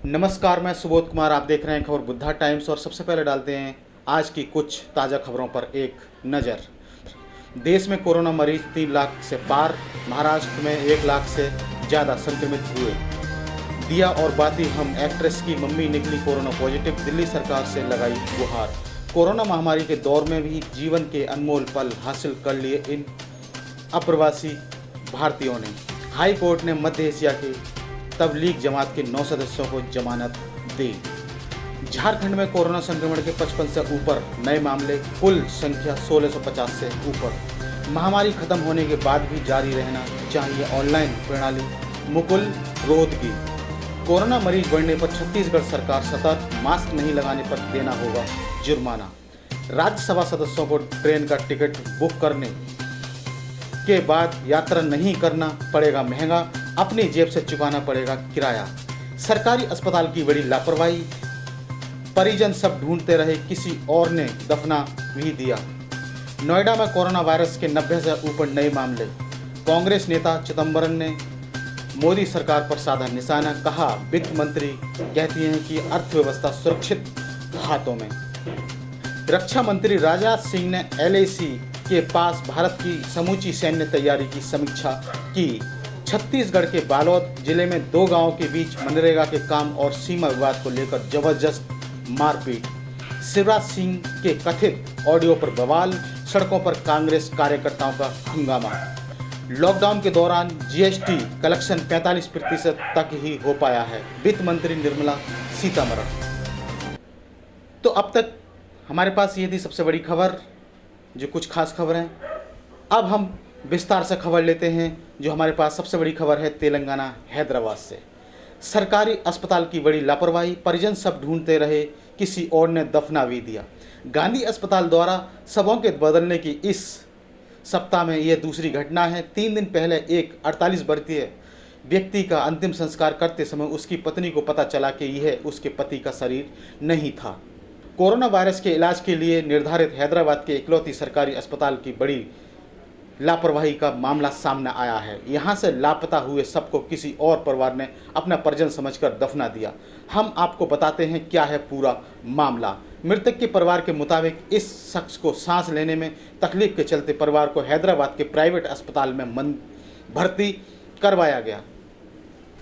नमस्कार, मैं सुबोध कुमार। आप देख रहे हैं खबर बुद्धा टाइम्स और सबसे पहले डालते हैं आज की कुछ ताज़ा खबरों पर एक नज़र। देश में कोरोना मरीज 3 लाख से पार, महाराष्ट्र में 1 लाख से ज़्यादा संक्रमित हुए। दिया और बाती हम एक्ट्रेस की मम्मी निकली कोरोना पॉजिटिव, दिल्ली सरकार से लगाई गुहार। कोरोना महामारी के दौर में भी जीवन के अनमोल पल हासिल कर लिए इन अप्रवासी भारतीयों ने। हाई कोर्ट ने मध्य एशिया के तबलीग जमात के 9 सदस्यों को जमानत दी। झारखंड में कोरोना संक्रमण के 55 से ऊपर नए मामले, कुल संख्या 1650 से ऊपर। महामारी खत्म होने के बाद भी जारी रहना चाहिए ऑनलाइन प्रणाली, मुकुल रोहतगी। कोरोना मरीज बढ़ने पर छत्तीसगढ़ सरकार सतर्क, मास्क नहीं लगाने पर देना होगा जुर्माना। राज्यसभा सदस्यों को ट्रेन का टिकट बुक करने के बाद यात्रा नहीं करना पड़ेगा महंगा, अपनी जेब से चुकाना पड़ेगा किराया। सरकारी अस्पताल की बड़ी लापरवाही, परिजन सब ढूंढते रहे, किसी और ने दफना भी दिया। नोएडा में कोरोना वायरस के 90 से ऊपर नए मामले। कांग्रेस नेता चिदंबरम ने मोदी सरकार पर साधा निशाना, कहा वित्त मंत्री कहती हैं कि अर्थव्यवस्था सुरक्षित हाथों में। रक्षा मंत्री राजनाथ सिंह ने LAC के पास भारत की समूची सैन्य तैयारी की समीक्षा की। छत्तीसगढ़ के बालोद जिले में 2 गांवों के बीच मनरेगा के काम और सीमा विवाद को लेकर जबरदस्त मारपीट। शिवराज सिंह के कथित ऑडियो पर बवाल, सड़कों पर कांग्रेस कार्यकर्ताओं का हंगामा। लॉकडाउन के दौरान GST कलेक्शन 45% तक ही हो पाया है, वित्त मंत्री निर्मला सीतारमण। तो अब तक हमारे पास ये थी सबसे बड़ी खबर, जो कुछ खास खबरें। अब हम विस्तार से खबर लेते हैं। जो हमारे पास सबसे बड़ी खबर है तेलंगाना हैदराबाद से। सरकारी अस्पताल की बड़ी लापरवाही, परिजन सब ढूंढते रहे, किसी और ने दफना भी दिया। गांधी अस्पताल द्वारा शवों के बदलने की इस सप्ताह में यह दूसरी घटना है। 3 दिन पहले एक 48 वर्षीय व्यक्ति का अंतिम संस्कार करते समय उसकी पत्नी को पता चला कि यह उसके पति का शरीर नहीं था। कोरोना वायरस के इलाज के लिए निर्धारित हैदराबाद के इकलौती सरकारी अस्पताल की बड़ी लापरवाही का मामला सामने आया है। यहां से लापता हुए सबको किसी और परिवार ने अपना परिजन समझकर दफना दिया। हम आपको बताते हैं क्या है पूरा मामला। मृतक के परिवार के मुताबिक इस शख्स को सांस लेने में तकलीफ के चलते परिवार को हैदराबाद के प्राइवेट अस्पताल में भर्ती करवाया गया।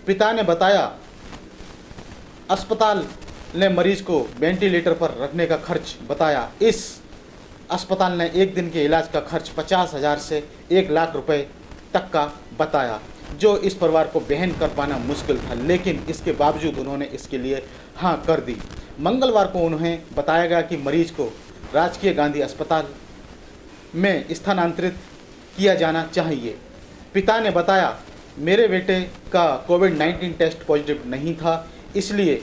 पिता ने बताया अस्पताल ने मरीज को वेंटिलेटर पर रखने का खर्च बताया। इस अस्पताल ने एक दिन के इलाज का खर्च 50,000 से 1 लाख रुपए तक का बताया, जो इस परिवार को वहन कर पाना मुश्किल था, लेकिन इसके बावजूद उन्होंने इसके लिए हाँ कर दी। मंगलवार को उन्हें बताया गया कि मरीज को राजकीय गांधी अस्पताल में स्थानांतरित किया जाना चाहिए। पिता ने बताया मेरे बेटे का कोविड-19 टेस्ट पॉजिटिव नहीं था, इसलिए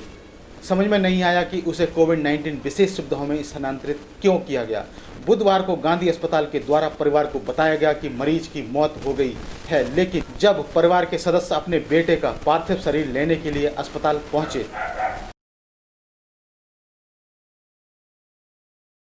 समझ में नहीं आया कि उसे कोविड-19 विशेष सुविधाओं में स्थानांतरित क्यों किया गया। बुधवार को गांधी अस्पताल के द्वारा परिवार को बताया गया कि मरीज की मौत हो गई है, लेकिन जब परिवार के सदस्य अपने बेटे का पार्थिव शरीर लेने के लिए अस्पताल पहुंचे